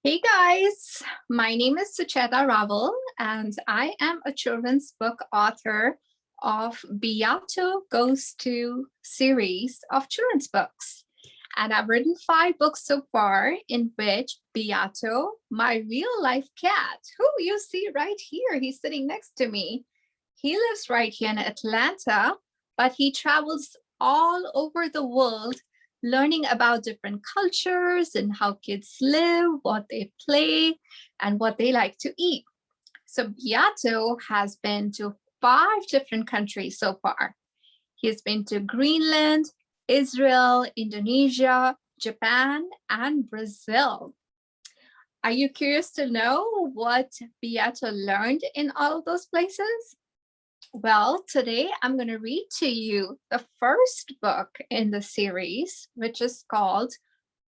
Hey guys, my name is Sucheta Rawal, and I am a children's book author of Beato Goes to series of children's books. And I've written 5 books so far, in which Beato, my real life cat, who you see right here, he's sitting next to me. He lives right here in Atlanta, but he travels all over the world learning about different cultures and how kids live, what they play, and what they like to eat. So Beato has been to 5 different countries so far. He's been to Greenland, Israel, Indonesia, Japan, and Brazil. Are you curious to know what Beato learned in all of those places? Well, today I'm going to read to you the first book in the series, which is called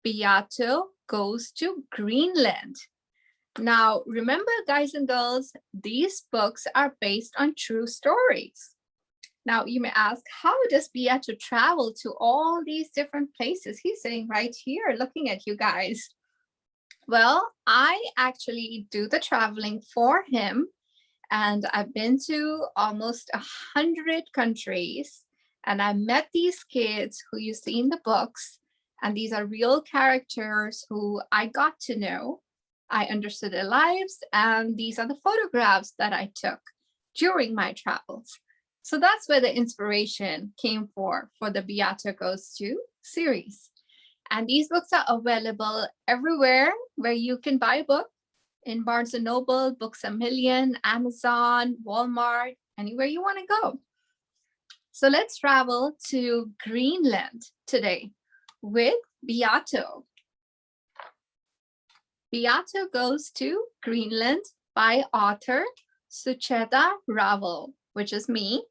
Beato Goes to Greenland. Now, remember, guys and girls, these books are based on true stories. Now, you may ask, how does Beato travel to all these different places? He's sitting right here looking at you guys. Well, I actually do the traveling for him. And I've been to almost 100 countries, and I met these kids who you see in the books, and these are real characters who I got to know. I understood their lives, and these are the photographs that I took during my travels. So that's where the inspiration came for the Beato Goes To series. And these books are available everywhere where you can buy a book. In Barnes & Noble, Books A Million, Amazon, Walmart, anywhere you want to go. So let's travel to Greenland today with Beato. Beato Goes to Greenland by author Sucheta Rawal, which is me.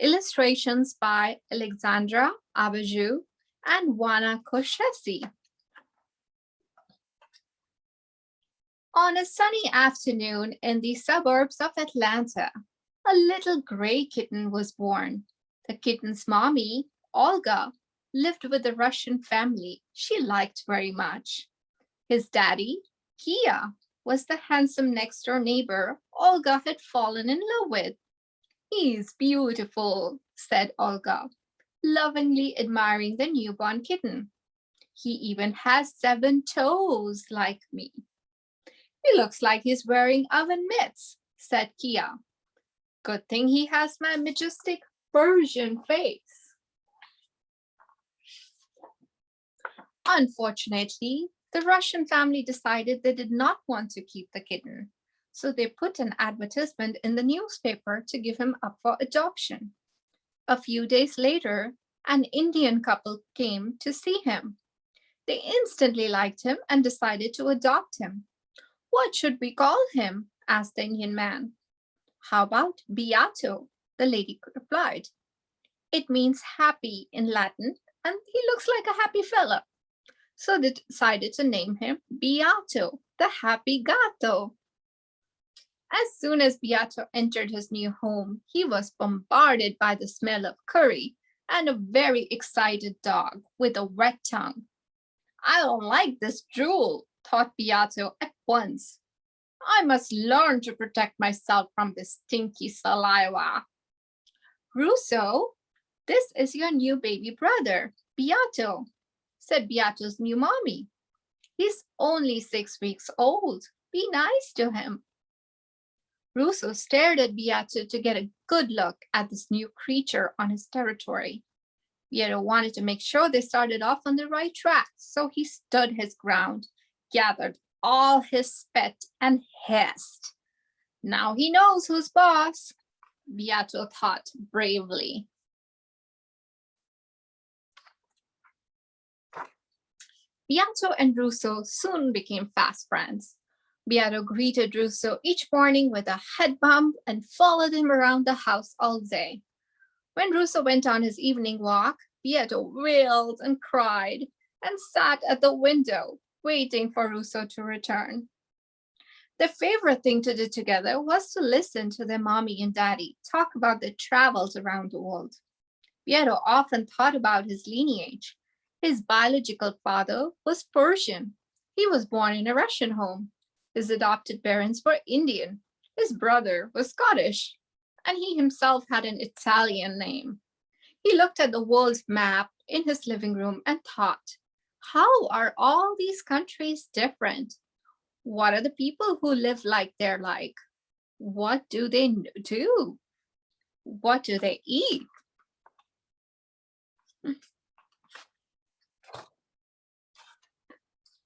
Illustrations by Alexandra Abajou and Wana Koshesi. On a sunny afternoon in the suburbs of Atlanta, a little gray kitten was born. The kitten's mommy, Olga, lived with a Russian family she liked very much. His daddy, Kia, was the handsome next-door neighbor Olga had fallen in love with. "He's beautiful," said Olga, lovingly admiring the newborn kitten. "He even has 7 toes like me." "He looks like he's wearing oven mitts," said Kia. "Good thing he has my majestic Persian face." Unfortunately, the Russian family decided they did not want to keep the kitten, so they put an advertisement in the newspaper to give him up for adoption. A few days later, an Indian couple came to see him. They instantly liked him and decided to adopt him. "What should we call him?" asked the Indian man. "How about Beato?" the lady replied. "It means happy in Latin, and he looks like a happy fellow." So they decided to name him Beato, the happy gatto. As soon as Beato entered his new home, he was bombarded by the smell of curry and a very excited dog with a wet tongue. "I don't like this drool," thought Beato at once. "I must learn to protect myself from this stinky saliva." "Russo, this is your new baby brother, Beato," said Beato's new mommy. "He's only 6 weeks old. Be nice to him." Russo stared at Beato to get a good look at this new creature on his territory. Beato wanted to make sure they started off on the right track, so he stood his ground, gathered all his spit, and hissed. "Now he knows who's boss," Beato thought bravely. Beato and Russo soon became fast friends. Beato greeted Russo each morning with a head bump and followed him around the house all day. When Russo went on his evening walk, Beato wailed and cried and sat at the window, waiting for Russo to return. Their favorite thing to do together was to listen to their mommy and daddy talk about their travels around the world. Pierrot often thought about his lineage. His biological father was Persian. He was born in a Russian home. His adopted parents were Indian. His brother was Scottish, and he himself had an Italian name. He looked at the world map in his living room and thought, how are all these countries different? What are the people who live like they're like? What do they do? What do they eat?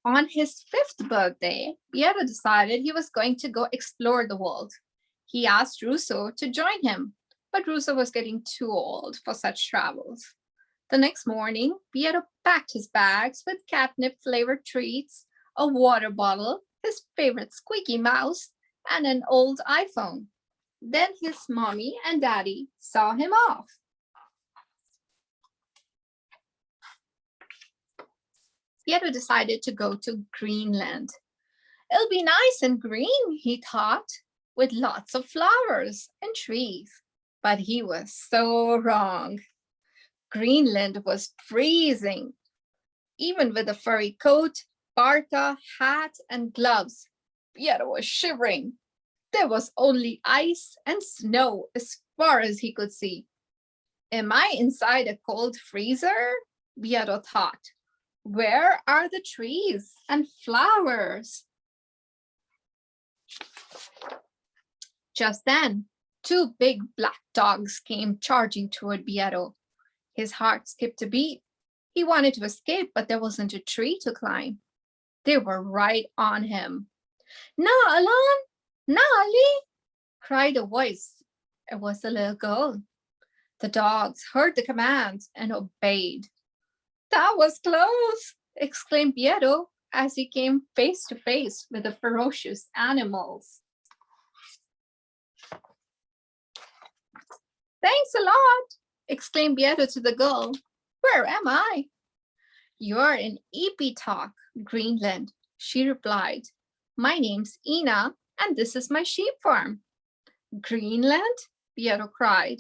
On his 5th birthday, Beato decided he was going to go explore the world. He asked Russo to join him, but Russo was getting too old for such travels. The next morning, Beato packed his bags with catnip-flavored treats, a water bottle, his favorite squeaky mouse, and an old iPhone. Then his mommy and daddy saw him off. Beato decided to go to Greenland. It'll be nice and green, he thought, with lots of flowers and trees. But he was so wrong. Greenland was freezing. Even with a furry coat, parka, hat, and gloves, Beato was shivering. There was only ice and snow as far as he could see. Am I inside a cold freezer? Beato thought. Where are the trees and flowers? Just then, 2 big black dogs came charging toward Beato. His heart skipped a beat. He wanted to escape, but there wasn't a tree to climb. They were right on him. Na Alan, Na Ali, cried a voice. It was the little girl. The dogs heard the command and obeyed. That was close, exclaimed Beato as he came face to face with the ferocious animals. Thanks a lot, exclaimed Beato to the girl. Where am I? You're in Epitalk, Greenland, she replied. My name's Ina, and this is my sheep farm. Greenland? Beato cried.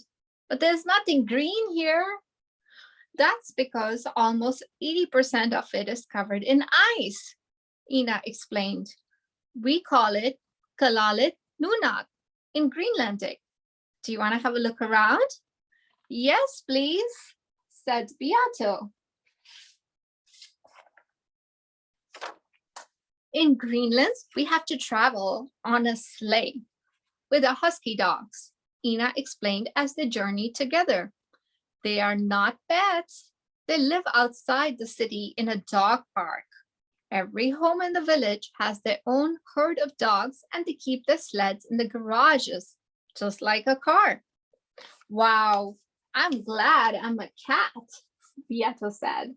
But there's nothing green here. That's because almost 80% of it is covered in ice, Ina explained. We call it Kalalit Nuuk in Greenlandic. Do you want to have a look around? Yes, please, said Beato. In Greenland, we have to travel on a sleigh with the husky dogs, Ina explained as they journeyed together. They are not pets. They live outside the city in a dog park. Every home in the village has their own herd of dogs, and they keep their sleds in the garages, just like a car. Wow, I'm glad I'm a cat, Beato said.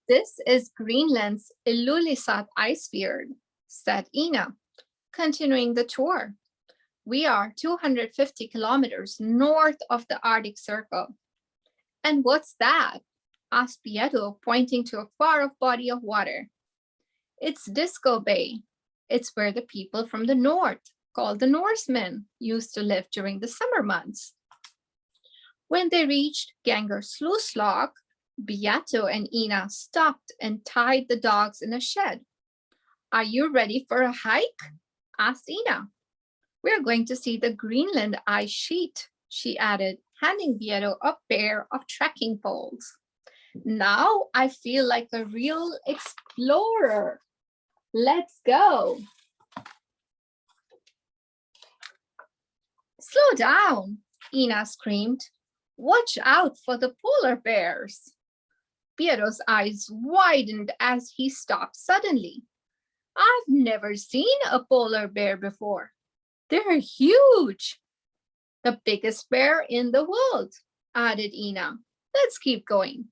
This is Greenland's Ilulissat ice field, said Ina, continuing the tour. We are 250 kilometers north of the Arctic Circle. And what's that? Asked Beato, pointing to a far-off body of water. It's Disco Bay. It's where the people from the north, called the Norsemen, used to live during the summer months. When they reached Gangersluslag, Beato and Ina stopped and tied the dogs in a shed. Are you ready for a hike? Asked Ina. We're going to see the Greenland ice sheet, she added, handing Beato a pair of trekking poles. Now I feel like a real explorer. Let's go. Slow down, Ina screamed. Watch out for the polar bears. Pierrots' eyes widened as he stopped suddenly. I've never seen a polar bear before. They're huge. The biggest bear in the world, added Ina. Let's keep going.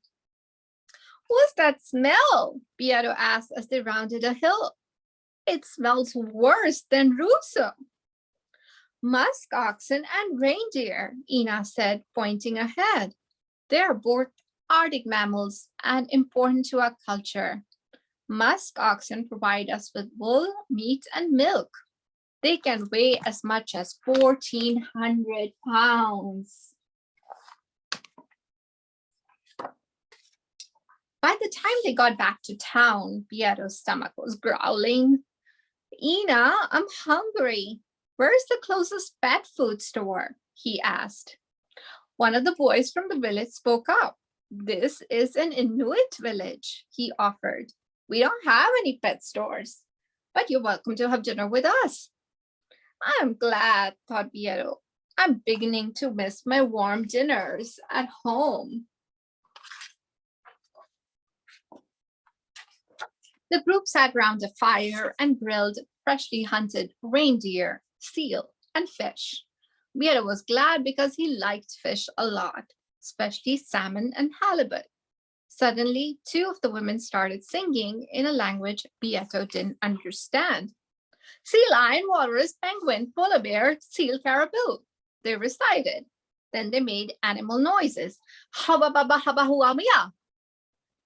What's that smell? Beato asked as they rounded a hill. It smells worse than Russo. Musk oxen and reindeer, Ina said, pointing ahead. They're both Arctic mammals and important to our culture. Musk oxen provide us with wool, meat, and milk. They can weigh as much as 1,400 pounds. By the time they got back to town, Beato's stomach was growling. Ina, I'm hungry. Where's the closest pet food store? He asked. One of the boys from the village spoke up. This is an Inuit village, he offered. We don't have any pet stores, but you're welcome to have dinner with us. I'm glad, thought Beato. I'm beginning to miss my warm dinners at home. The group sat round a fire and grilled freshly hunted reindeer, seal, and fish. Beato was glad because he liked fish a lot, especially salmon and halibut. Suddenly, two of the women started singing in a language Beato didn't understand. Sea lion, walrus, penguin, polar bear, seal, caribou, they recited. Then they made animal noises. Habba-babba-habba-hua-mia.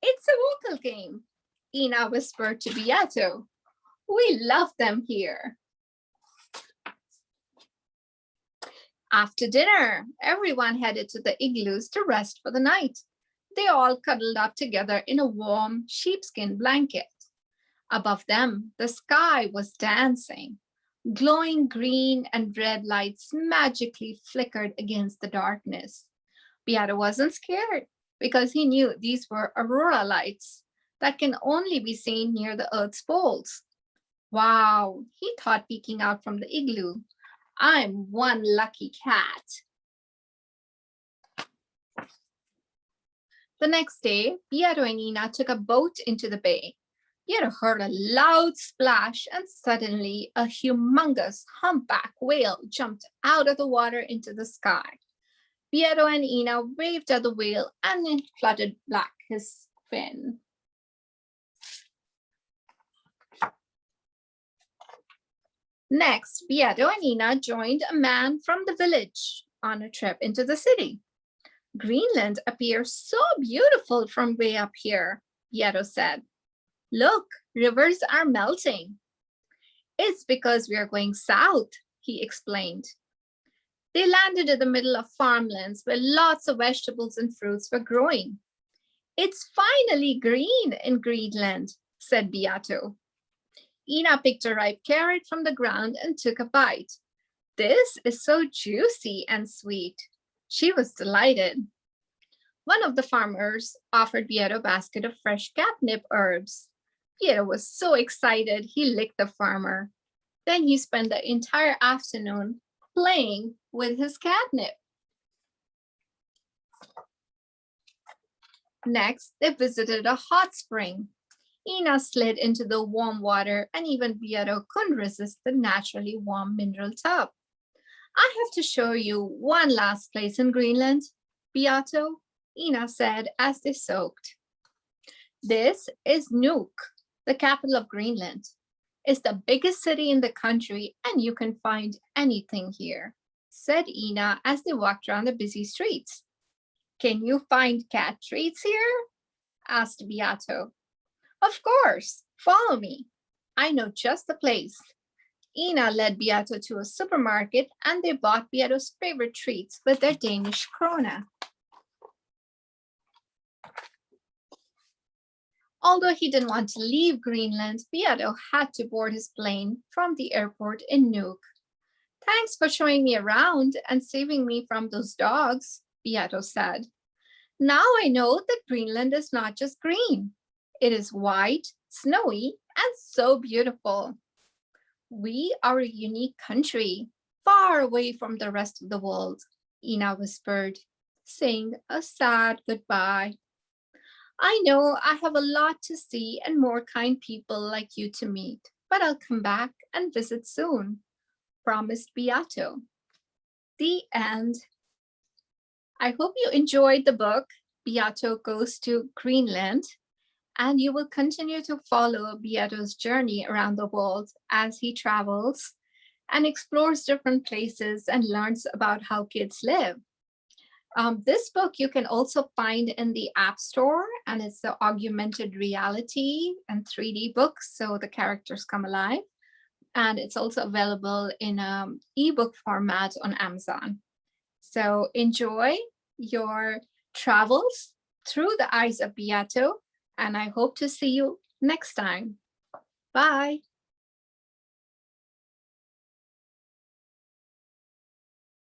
It's a vocal game, Ina whispered to Beato. We love them here. After dinner, everyone headed to the igloos to rest for the night. They all cuddled up together in a warm sheepskin blanket. Above them, the sky was dancing. Glowing green and red lights magically flickered against the darkness. Beato wasn't scared because he knew these were aurora lights that can only be seen near the Earth's poles. Wow, he thought, peeking out from the igloo. I'm one lucky cat. The next day, Beato and Ina took a boat into the bay. Beato heard a loud splash, and suddenly a humongous humpback whale jumped out of the water into the sky. Beato and Ina waved at the whale, and it fluttered back his fin. Next, Beato and Ina joined a man from the village on a trip into the city. Greenland appears so beautiful from way up here, Beato said. Look, rivers are melting. It's because we are going south, he explained. They landed in the middle of farmlands where lots of vegetables and fruits were growing. It's finally green in Greenland, said Beato. Ina picked a ripe carrot from the ground and took a bite. This is so juicy and sweet. She was delighted. One of the farmers offered Beato a basket of fresh catnip herbs. Beato was so excited, he licked the farmer. Then he spent the entire afternoon playing with his catnip. Next, they visited a hot spring. Ina slid into the warm water, and even Beato couldn't resist the naturally warm mineral tub. I have to show you one last place in Greenland, Beato, Ina said as they soaked. This is Nuuk, the capital of Greenland. It's the biggest city in the country, and you can find anything here, said Ina as they walked around the busy streets. Can you find cat treats here? Asked Beato. Of course, follow me. I know just the place. Ina led Beato to a supermarket, and they bought Beato's favorite treats with their Danish krona. Although he didn't want to leave Greenland, Beato had to board his plane from the airport in Nuuk. Thanks for showing me around and saving me from those dogs, Beato said. Now I know that Greenland is not just green. It is white, snowy, and so beautiful. We are a unique country, far away from the rest of the world, Ina whispered, saying a sad goodbye. I know I have a lot to see and more kind people like you to meet, but I'll come back and visit soon, promised Beato. The end. I hope you enjoyed the book, Beato Goes to Greenland, and you will continue to follow Beato's journey around the world as he travels and explores different places and learns about how kids live. This book you can also find in the App Store, and it's the augmented reality and 3D book, so the characters come alive. And it's also available in an ebook format on Amazon. So enjoy your travels through the eyes of Beato and I hope to see you next time. Bye.